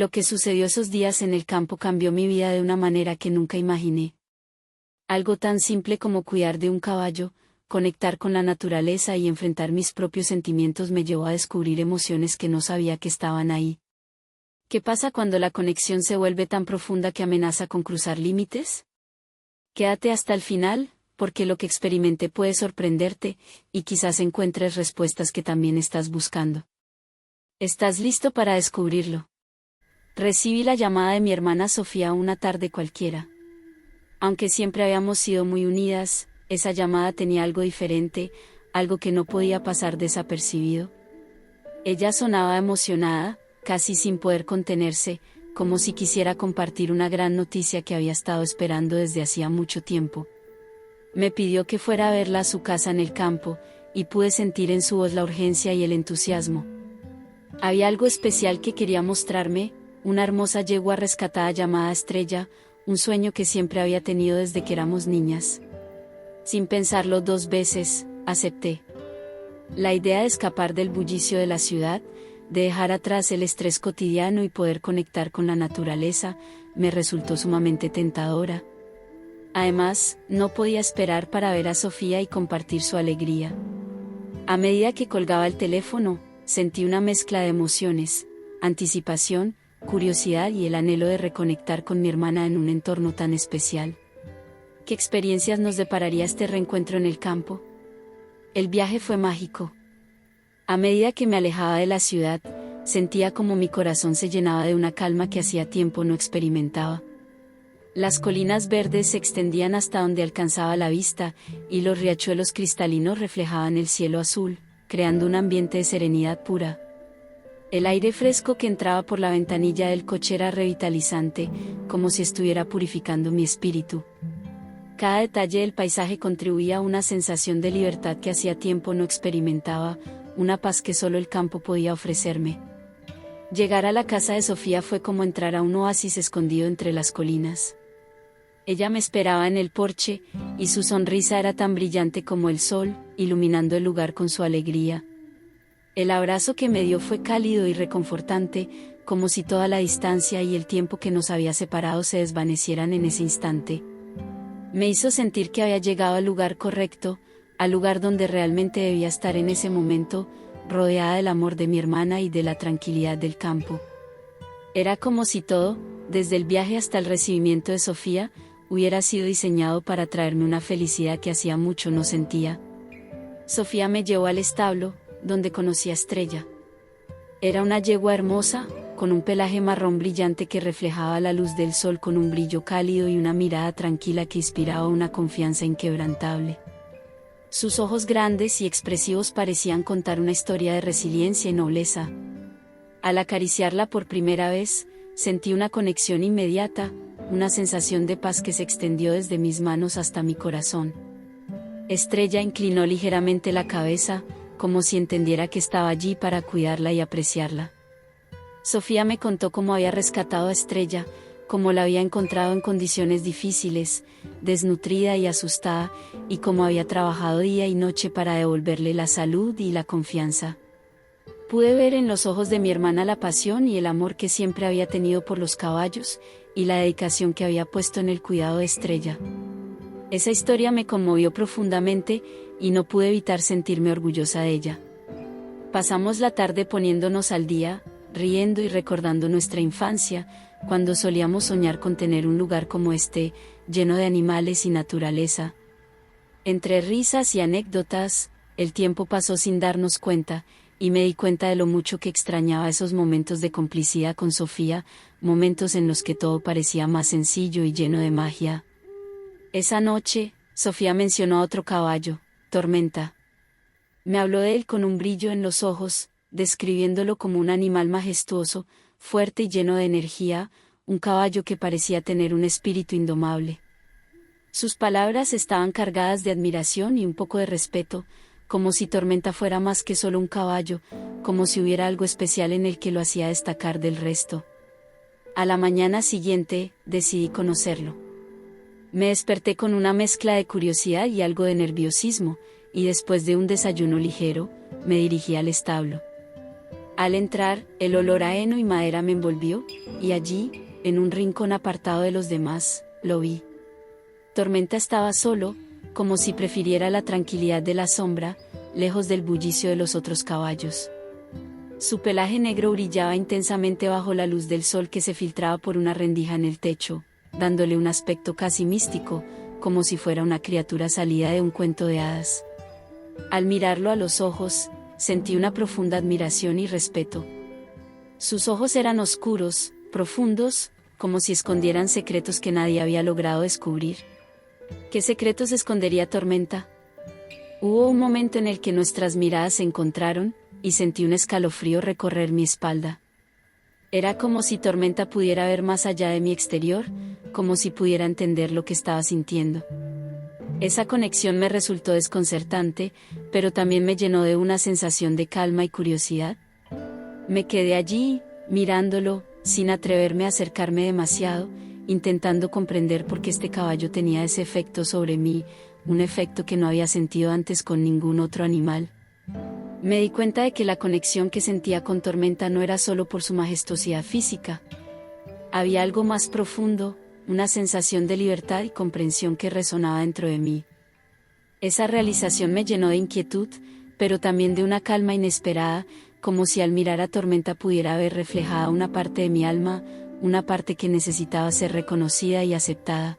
Lo que sucedió esos días en el campo cambió mi vida de una manera que nunca imaginé. Algo tan simple como cuidar de un caballo, conectar con la naturaleza y enfrentar mis propios sentimientos me llevó a descubrir emociones que no sabía que estaban ahí. ¿Qué pasa cuando la conexión se vuelve tan profunda que amenaza con cruzar límites? Quédate hasta el final, porque lo que experimenté puede sorprenderte, y quizás encuentres respuestas que también estás buscando. ¿Estás listo para descubrirlo? Recibí la llamada de mi hermana Sofía una tarde cualquiera. Aunque siempre habíamos sido muy unidas, esa llamada tenía algo diferente, algo que no podía pasar desapercibido. Ella sonaba emocionada, casi sin poder contenerse, como si quisiera compartir una gran noticia que había estado esperando desde hacía mucho tiempo. Me pidió que fuera a verla a su casa en el campo, y pude sentir en su voz la urgencia y el entusiasmo. Había algo especial que quería mostrarme, una hermosa yegua rescatada llamada Estrella, un sueño que siempre había tenido desde que éramos niñas. Sin pensarlo 2 veces, acepté. La idea de escapar del bullicio de la ciudad, de dejar atrás el estrés cotidiano y poder conectar con la naturaleza, me resultó sumamente tentadora. Además, no podía esperar para ver a Sofía y compartir su alegría. A medida que colgaba el teléfono, sentí una mezcla de emociones, anticipación, curiosidad y el anhelo de reconectar con mi hermana en un entorno tan especial. ¿Qué experiencias nos depararía este reencuentro en el campo? El viaje fue mágico. A medida que me alejaba de la ciudad, sentía como mi corazón se llenaba de una calma que hacía tiempo no experimentaba. Las colinas verdes se extendían hasta donde alcanzaba la vista, y los riachuelos cristalinos reflejaban el cielo azul, creando un ambiente de serenidad pura. El aire fresco que entraba por la ventanilla del coche era revitalizante, como si estuviera purificando mi espíritu. Cada detalle del paisaje contribuía a una sensación de libertad que hacía tiempo no experimentaba, una paz que solo el campo podía ofrecerme. Llegar a la casa de Sofía fue como entrar a un oasis escondido entre las colinas. Ella me esperaba en el porche, y su sonrisa era tan brillante como el sol, iluminando el lugar con su alegría. El abrazo que me dio fue cálido y reconfortante, como si toda la distancia y el tiempo que nos había separado se desvanecieran en ese instante. Me hizo sentir que había llegado al lugar correcto, al lugar donde realmente debía estar en ese momento, rodeada del amor de mi hermana y de la tranquilidad del campo. Era como si todo, desde el viaje hasta el recibimiento de Sofía, hubiera sido diseñado para traerme una felicidad que hacía mucho no sentía. Sofía me llevó al establo, donde conocí a Estrella. Era una yegua hermosa, con un pelaje marrón brillante que reflejaba la luz del sol con un brillo cálido y una mirada tranquila que inspiraba una confianza inquebrantable. Sus ojos grandes y expresivos parecían contar una historia de resiliencia y nobleza. Al acariciarla por primera vez, sentí una conexión inmediata, una sensación de paz que se extendió desde mis manos hasta mi corazón. Estrella inclinó ligeramente la cabeza, como si entendiera que estaba allí para cuidarla y apreciarla. Sofía me contó cómo había rescatado a Estrella, cómo la había encontrado en condiciones difíciles, desnutrida y asustada, y cómo había trabajado día y noche para devolverle la salud y la confianza. Pude ver en los ojos de mi hermana la pasión y el amor que siempre había tenido por los caballos, y la dedicación que había puesto en el cuidado de Estrella. Esa historia me conmovió profundamente, y no pude evitar sentirme orgullosa de ella. Pasamos la tarde poniéndonos al día, riendo y recordando nuestra infancia, cuando solíamos soñar con tener un lugar como este, lleno de animales y naturaleza. Entre risas y anécdotas, el tiempo pasó sin darnos cuenta, y me di cuenta de lo mucho que extrañaba esos momentos de complicidad con Sofía, momentos en los que todo parecía más sencillo y lleno de magia. Esa noche, Sofía mencionó a otro caballo, Tormenta. Me habló de él con un brillo en los ojos, describiéndolo como un animal majestuoso, fuerte y lleno de energía, un caballo que parecía tener un espíritu indomable. Sus palabras estaban cargadas de admiración y un poco de respeto, como si Tormenta fuera más que solo un caballo, como si hubiera algo especial en él que lo hacía destacar del resto. A la mañana siguiente, decidí conocerlo. Me desperté con una mezcla de curiosidad y algo de nerviosismo, y después de un desayuno ligero, me dirigí al establo. Al entrar, el olor a heno y madera me envolvió, y allí, en un rincón apartado de los demás, lo vi. Tormenta estaba solo, como si prefiriera la tranquilidad de la sombra, lejos del bullicio de los otros caballos. Su pelaje negro brillaba intensamente bajo la luz del sol que se filtraba por una rendija en el techo, dándole un aspecto casi místico, como si fuera una criatura salida de un cuento de hadas. Al mirarlo a los ojos, sentí una profunda admiración y respeto. Sus ojos eran oscuros, profundos, como si escondieran secretos que nadie había logrado descubrir. ¿Qué secretos escondería Tormenta? Hubo un momento en el que nuestras miradas se encontraron, y sentí un escalofrío recorrer mi espalda. Era como si Tormenta pudiera ver más allá de mi exterior, como si pudiera entender lo que estaba sintiendo. Esa conexión me resultó desconcertante, pero también me llenó de una sensación de calma y curiosidad. Me quedé allí, mirándolo, sin atreverme a acercarme demasiado, intentando comprender por qué este caballo tenía ese efecto sobre mí, un efecto que no había sentido antes con ningún otro animal. Me di cuenta de que la conexión que sentía con Tormenta no era solo por su majestuosidad física. Había algo más profundo, una sensación de libertad y comprensión que resonaba dentro de mí. Esa realización me llenó de inquietud, pero también de una calma inesperada, como si al mirar a Tormenta pudiera ver reflejada una parte de mi alma, una parte que necesitaba ser reconocida y aceptada.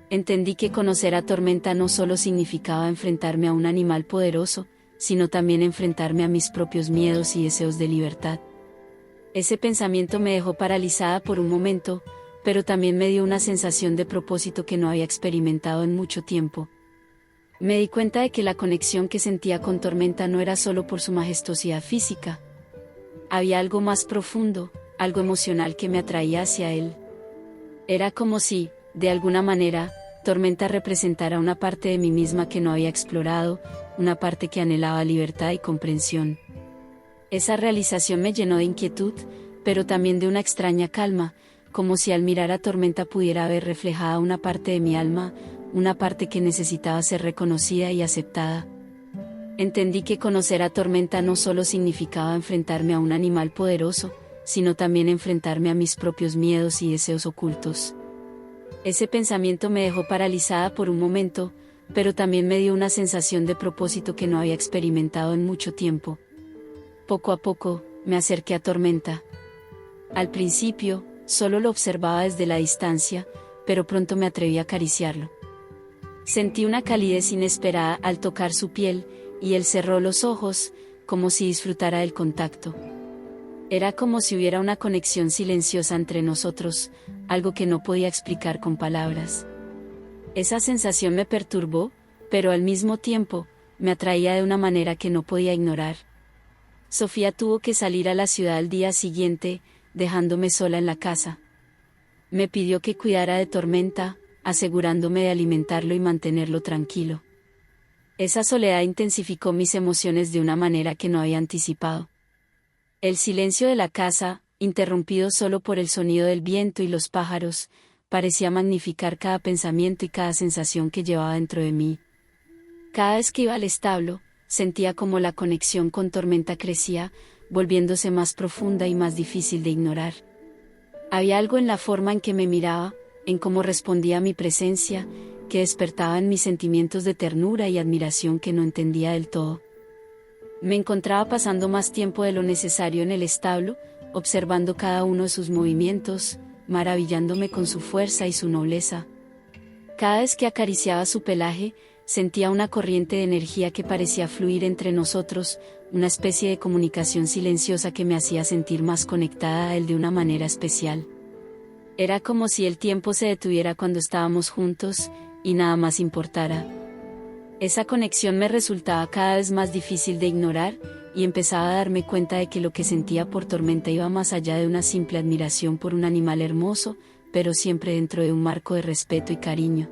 Entendí que conocer a Tormenta no solo significaba enfrentarme a un animal poderoso, sino también enfrentarme a mis propios miedos y deseos de libertad. Ese pensamiento me dejó paralizada por un momento, pero también me dio una sensación de propósito que no había experimentado en mucho tiempo. Me di cuenta de que la conexión que sentía con Tormenta no era solo por su majestuosidad física. Había algo más profundo, algo emocional que me atraía hacia él. Era como si, de alguna manera, Tormenta representara una parte de mí misma que no había explorado, una parte que anhelaba libertad y comprensión. Esa realización me llenó de inquietud, pero también de una extraña calma, como si al mirar a Tormenta pudiera ver reflejada una parte de mi alma, una parte que necesitaba ser reconocida y aceptada. Entendí que conocer a Tormenta no solo significaba enfrentarme a un animal poderoso, sino también enfrentarme a mis propios miedos y deseos ocultos. Ese pensamiento me dejó paralizada por un momento, pero también me dio una sensación de propósito que no había experimentado en mucho tiempo. Poco a poco, me acerqué a Tormenta. Al principio, solo lo observaba desde la distancia, pero pronto me atreví a acariciarlo. Sentí una calidez inesperada al tocar su piel, y él cerró los ojos, como si disfrutara del contacto. Era como si hubiera una conexión silenciosa entre nosotros, algo que no podía explicar con palabras. Esa sensación me perturbó, pero al mismo tiempo, me atraía de una manera que no podía ignorar. Sofía tuvo que salir a la ciudad al día siguiente, dejándome sola en la casa. Me pidió que cuidara de Tormenta, asegurándome de alimentarlo y mantenerlo tranquilo. Esa soledad intensificó mis emociones de una manera que no había anticipado. El silencio de la casa, interrumpido solo por el sonido del viento y los pájaros, parecía magnificar cada pensamiento y cada sensación que llevaba dentro de mí. Cada vez que iba al establo, sentía como la conexión con Tormenta crecía, volviéndose más profunda y más difícil de ignorar. Había algo en la forma en que me miraba, en cómo respondía a mi presencia, que despertaba en mis sentimientos de ternura y admiración que no entendía del todo. Me encontraba pasando más tiempo de lo necesario en el establo, observando cada uno de sus movimientos, maravillándome con su fuerza y su nobleza. Cada vez que acariciaba su pelaje, sentía una corriente de energía que parecía fluir entre nosotros, una especie de comunicación silenciosa que me hacía sentir más conectada a él de una manera especial. Era como si el tiempo se detuviera cuando estábamos juntos, y nada más importara. Esa conexión me resultaba cada vez más difícil de ignorar, y empezaba a darme cuenta de que lo que sentía por Tormenta iba más allá de una simple admiración por un animal hermoso, pero siempre dentro de un marco de respeto y cariño.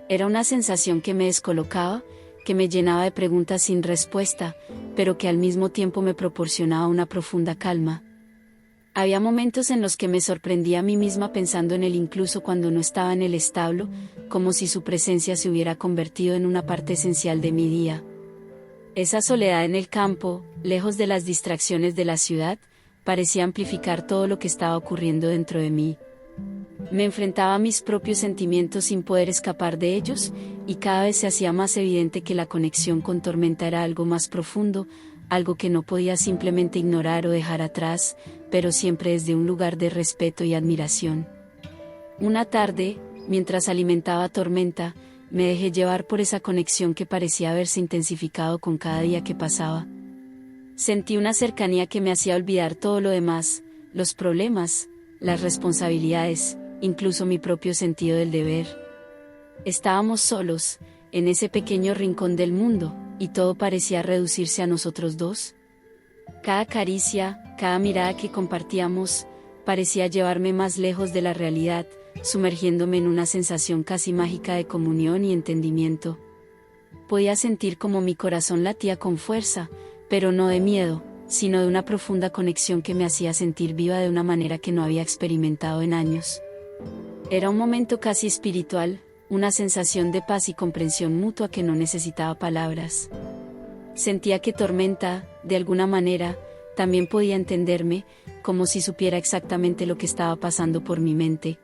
Era una sensación que me descolocaba, que me llenaba de preguntas sin respuesta, pero que al mismo tiempo me proporcionaba una profunda calma. Había momentos en los que me sorprendía a mí misma pensando en él incluso cuando no estaba en el establo, como si su presencia se hubiera convertido en una parte esencial de mi día. Esa soledad en el campo, lejos de las distracciones de la ciudad, parecía amplificar todo lo que estaba ocurriendo dentro de mí. Me enfrentaba a mis propios sentimientos sin poder escapar de ellos, y cada vez se hacía más evidente que la conexión con Tormenta era algo más profundo, algo que no podía simplemente ignorar o dejar atrás, pero siempre desde un lugar de respeto y admiración. Una tarde, mientras alimentaba a Tormenta, me dejé llevar por esa conexión que parecía haberse intensificado con cada día que pasaba. Sentí una cercanía que me hacía olvidar todo lo demás, los problemas, las responsabilidades, incluso mi propio sentido del deber. Estábamos solos, en ese pequeño rincón del mundo, y todo parecía reducirse a nosotros dos. Cada caricia, cada mirada que compartíamos, parecía llevarme más lejos de la realidad, sumergiéndome en una sensación casi mágica de comunión y entendimiento. Podía sentir como mi corazón latía con fuerza, pero no de miedo, sino de una profunda conexión que me hacía sentir viva de una manera que no había experimentado en años. Era un momento casi espiritual, una sensación de paz y comprensión mutua que no necesitaba palabras. Sentía que Tormenta, de alguna manera, también podía entenderme, como si supiera exactamente lo que estaba pasando por mi mente.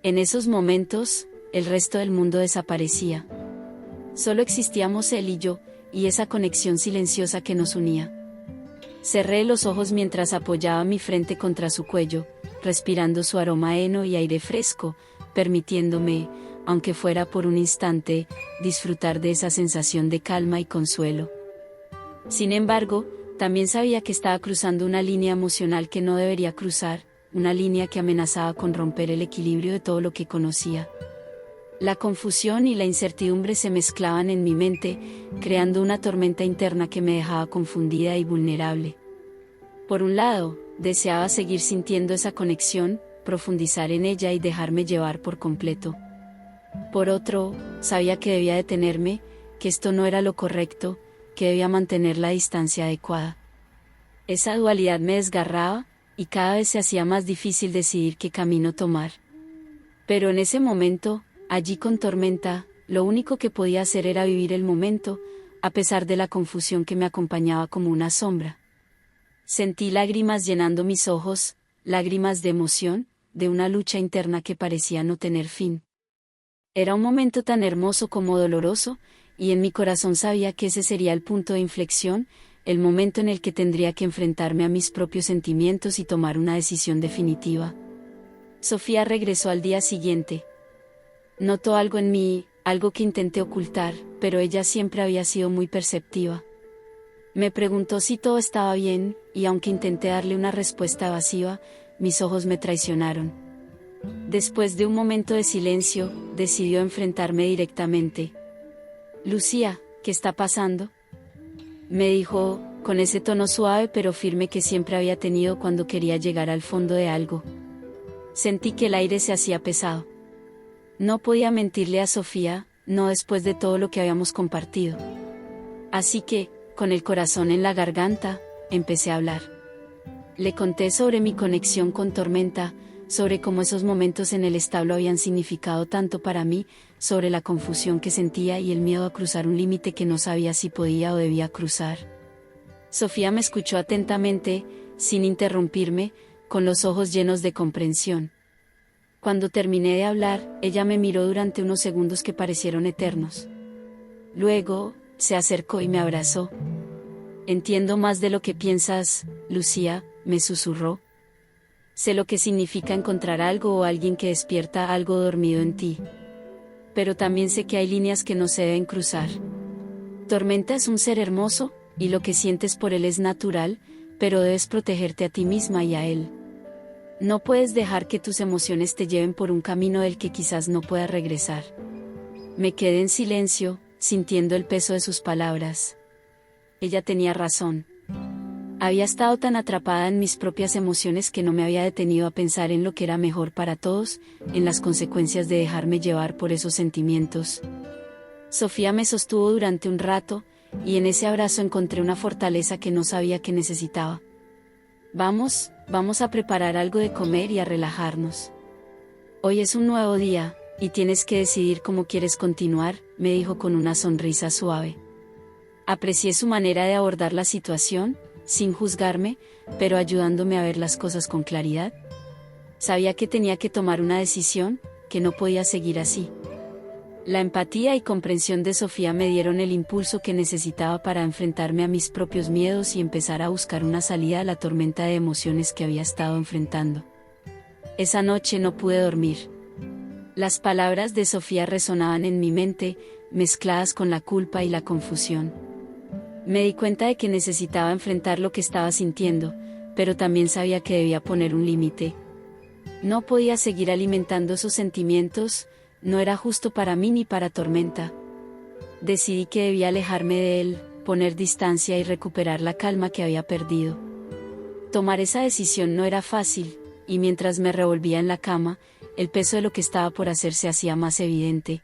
En esos momentos, el resto del mundo desaparecía. Solo existíamos él y yo, y esa conexión silenciosa que nos unía. Cerré los ojos mientras apoyaba mi frente contra su cuello, respirando su aroma heno y aire fresco, permitiéndome, aunque fuera por un instante, disfrutar de esa sensación de calma y consuelo. Sin embargo, también sabía que estaba cruzando una línea emocional que no debería cruzar, una línea que amenazaba con romper el equilibrio de todo lo que conocía. La confusión y la incertidumbre se mezclaban en mi mente, creando una tormenta interna que me dejaba confundida y vulnerable. Por un lado, deseaba seguir sintiendo esa conexión, profundizar en ella y dejarme llevar por completo. Por otro, sabía que debía detenerme, que esto no era lo correcto, que debía mantener la distancia adecuada. Esa dualidad me desgarraba, y cada vez se hacía más difícil decidir qué camino tomar. Pero en ese momento, allí con Tormenta, lo único que podía hacer era vivir el momento, a pesar de la confusión que me acompañaba como una sombra. Sentí lágrimas llenando mis ojos, lágrimas de emoción, de una lucha interna que parecía no tener fin. Era un momento tan hermoso como doloroso, y en mi corazón sabía que ese sería el punto de inflexión, el momento en el que tendría que enfrentarme a mis propios sentimientos y tomar una decisión definitiva. Sofía regresó al día siguiente. Notó algo en mí, algo que intenté ocultar, pero ella siempre había sido muy perceptiva. Me preguntó si todo estaba bien, y aunque intenté darle una respuesta evasiva, mis ojos me traicionaron. Después de un momento de silencio, decidió enfrentarme directamente. «Lucía, ¿qué está pasando?», me dijo, con ese tono suave pero firme que siempre había tenido cuando quería llegar al fondo de algo. Sentí que el aire se hacía pesado. No podía mentirle a Sofía, no después de todo lo que habíamos compartido. Así que, con el corazón en la garganta, empecé a hablar. Le conté sobre mi conexión con Tormenta, sobre cómo esos momentos en el establo habían significado tanto para mí, sobre la confusión que sentía y el miedo a cruzar un límite que no sabía si podía o debía cruzar. Sofía me escuchó atentamente, sin interrumpirme, con los ojos llenos de comprensión. Cuando terminé de hablar, ella me miró durante unos segundos que parecieron eternos. Luego, se acercó y me abrazó. «Entiendo más de lo que piensas, Lucía», me susurró. «Sé lo que significa encontrar algo o alguien que despierta algo dormido en ti. Pero también sé que hay líneas que no se deben cruzar. Tormenta es un ser hermoso, y lo que sientes por él es natural, pero debes protegerte a ti misma y a él. No puedes dejar que tus emociones te lleven por un camino del que quizás no puedas regresar». Me quedé en silencio, sintiendo el peso de sus palabras. Ella tenía razón. Había estado tan atrapada en mis propias emociones que no me había detenido a pensar en lo que era mejor para todos, en las consecuencias de dejarme llevar por esos sentimientos. Sofía me sostuvo durante un rato, y en ese abrazo encontré una fortaleza que no sabía que necesitaba. Vamos a preparar algo de comer y a relajarnos. Hoy es un nuevo día, y tienes que decidir cómo quieres continuar», me dijo con una sonrisa suave. Aprecié su manera de abordar la situación, sin juzgarme, pero ayudándome a ver las cosas con claridad. Sabía que tenía que tomar una decisión, que no podía seguir así. La empatía y comprensión de Sofía me dieron el impulso que necesitaba para enfrentarme a mis propios miedos y empezar a buscar una salida a la tormenta de emociones que había estado enfrentando. Esa noche no pude dormir. Las palabras de Sofía resonaban en mi mente, mezcladas con la culpa y la confusión. Me di cuenta de que necesitaba enfrentar lo que estaba sintiendo, pero también sabía que debía poner un límite. No podía seguir alimentando esos sentimientos, no era justo para mí ni para Tormenta. Decidí que debía alejarme de él, poner distancia y recuperar la calma que había perdido. Tomar esa decisión no era fácil, y mientras me revolvía en la cama, el peso de lo que estaba por hacer se hacía más evidente.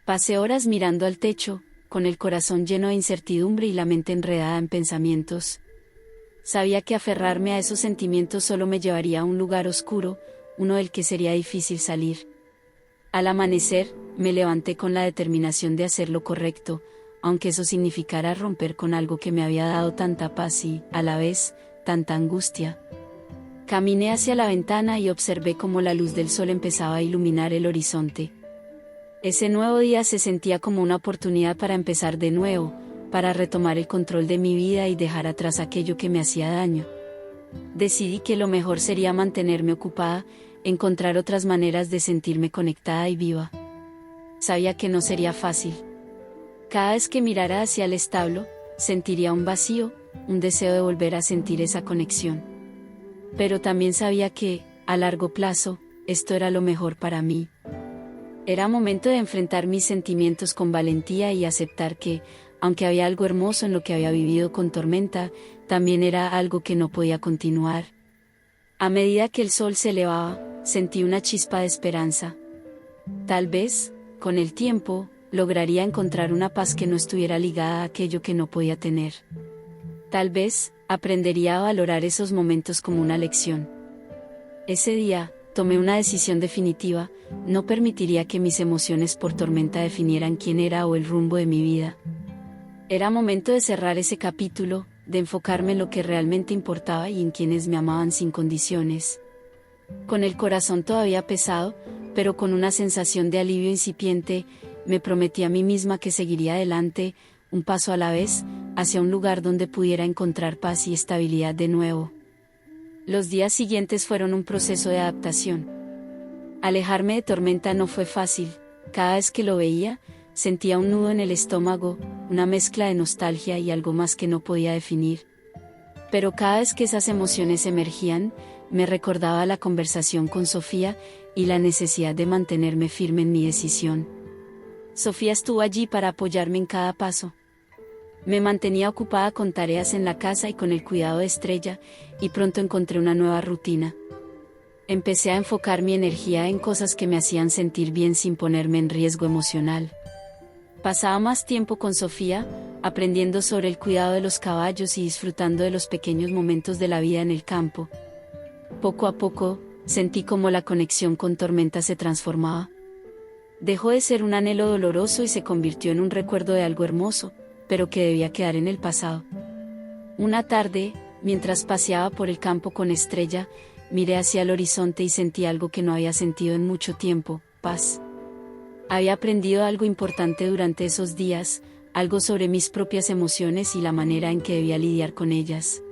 Pasé horas mirando al techo, con el corazón lleno de incertidumbre y la mente enredada en pensamientos. Sabía que aferrarme a esos sentimientos solo me llevaría a un lugar oscuro, uno del que sería difícil salir. Al amanecer, me levanté con la determinación de hacer lo correcto, aunque eso significara romper con algo que me había dado tanta paz y, a la vez, tanta angustia. Caminé hacia la ventana y observé cómo la luz del sol empezaba a iluminar el horizonte. Ese nuevo día se sentía como una oportunidad para empezar de nuevo, para retomar el control de mi vida y dejar atrás aquello que me hacía daño. Decidí que lo mejor sería mantenerme ocupada, encontrar otras maneras de sentirme conectada y viva. Sabía que no sería fácil. Cada vez que mirara hacia el establo, sentiría un vacío, un deseo de volver a sentir esa conexión. Pero también sabía que, a largo plazo, esto era lo mejor para mí. Era momento de enfrentar mis sentimientos con valentía y aceptar que, aunque había algo hermoso en lo que había vivido con Tormenta, también era algo que no podía continuar. A medida que el sol se elevaba, sentí una chispa de esperanza. Tal vez, con el tiempo, lograría encontrar una paz que no estuviera ligada a aquello que no podía tener. Tal vez, aprendería a valorar esos momentos como una lección. Ese día, tomé una decisión definitiva, no permitiría que mis emociones por Tormenta definieran quién era o el rumbo de mi vida. Era momento de cerrar ese capítulo, de enfocarme en lo que realmente importaba y en quienes me amaban sin condiciones. Con el corazón todavía pesado, pero con una sensación de alivio incipiente, me prometí a mí misma que seguiría adelante, un paso a la vez, hacia un lugar donde pudiera encontrar paz y estabilidad de nuevo. Los días siguientes fueron un proceso de adaptación. Alejarme de Tormenta no fue fácil, cada vez que lo veía, sentía un nudo en el estómago, una mezcla de nostalgia y algo más que no podía definir. Pero cada vez que esas emociones emergían, me recordaba la conversación con Sofía y la necesidad de mantenerme firme en mi decisión. Sofía estuvo allí para apoyarme en cada paso. Me mantenía ocupada con tareas en la casa y con el cuidado de Estrella, y pronto encontré una nueva rutina. Empecé a enfocar mi energía en cosas que me hacían sentir bien sin ponerme en riesgo emocional. Pasaba más tiempo con Sofía, aprendiendo sobre el cuidado de los caballos y disfrutando de los pequeños momentos de la vida en el campo. Poco a poco, sentí como la conexión con Tormenta se transformaba. Dejó de ser un anhelo doloroso y se convirtió en un recuerdo de algo hermoso, pero que debía quedar en el pasado. Una tarde, mientras paseaba por el campo con Estrella, miré hacia el horizonte y sentí algo que no había sentido en mucho tiempo: paz. Había aprendido algo importante durante esos días, algo sobre mis propias emociones y la manera en que debía lidiar con ellas.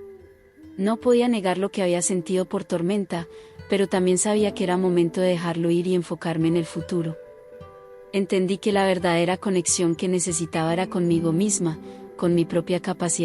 No podía negar lo que había sentido por Tormenta, pero también sabía que era momento de dejarlo ir y enfocarme en el futuro. Entendí que la verdadera conexión que necesitaba era conmigo misma, con mi propia capacidad